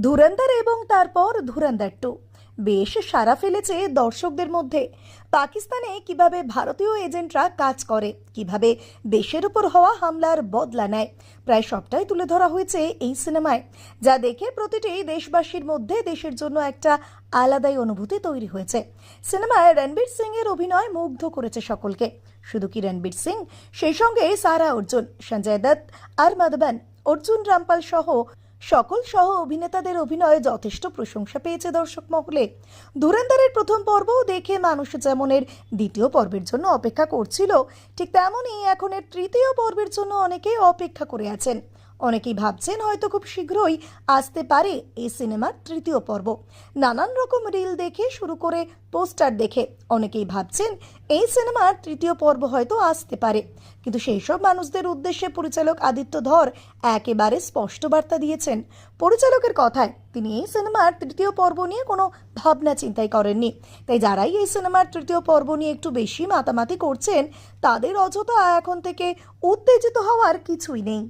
ধুরন্ধর এবং তারপর ধুরন্ধর 2 বেশ সাড়া ফেলেছে দর্শকদের মধ্যে। পাকিস্তানে কিভাবে ভারতীয় এজেন্টরা কাজ করে, কিভাবে দেশের উপর হওয়া হামলার বদলা নেয়, প্রায় সবটাই তুলে ধরা হয়েছে এই সিনেমায়, যা দেখে প্রতিটি দেশবাসীর মধ্যে দেশের জন্য একটা আলাদাই অনুভূতি তৈরি হয়েছে। সিনেমায় রণবীর সিং এর অভিনয় মুগ্ধ করেছে সকলকে। শুধু কি রণবীর সিং, সেই সঙ্গে সারা অর্জুন, সঞ্জয় দত্ত আর মাধবন, অর্জুন রামপাল সহ সকল সহ অভিনেতাদের অভিনয়ে যথেষ্ট প্রশংসা পেয়েছে দর্শক মহলে। ধুরন্ধরের প্রথম পর্ব দেখে মানুষ যেমন এর দ্বিতীয় পর্বের জন্য অপেক্ষা করছিল, ঠিক তেমনই এখন এর তৃতীয় পর্বের জন্য অনেকেই অপেক্ষা করে আছেন। অনেকেই ভাবছেন হয়তো খুব শীঘ্রই আসতে পারে এই সিনেমার তৃতীয় পর্ব। নানান রকম রিল দেখে শুরু করে পোস্টার দেখে অনেকেই ভাবছেন এই সিনেমার তৃতীয় পর্ব হয়তো আসতে পারে। কিন্তু সেই সব মানুষদের উদ্দেশ্যে পরিচালক আদিত্য ধর একেবারে স্পষ্ট বার্তা দিয়েছেন। পরিচালকের কথায় তিনি এই সিনেমার তৃতীয় পর্ব নিয়ে কোনো ভাবনা চিন্তাই করেননি। তাই যারাই এই সিনেমার তৃতীয় পর্ব নিয়ে একটু বেশি মাতামাতি করছেন, তাদের অযথা এখন থেকে উত্তেজিত হওয়ার কিছুই নেই।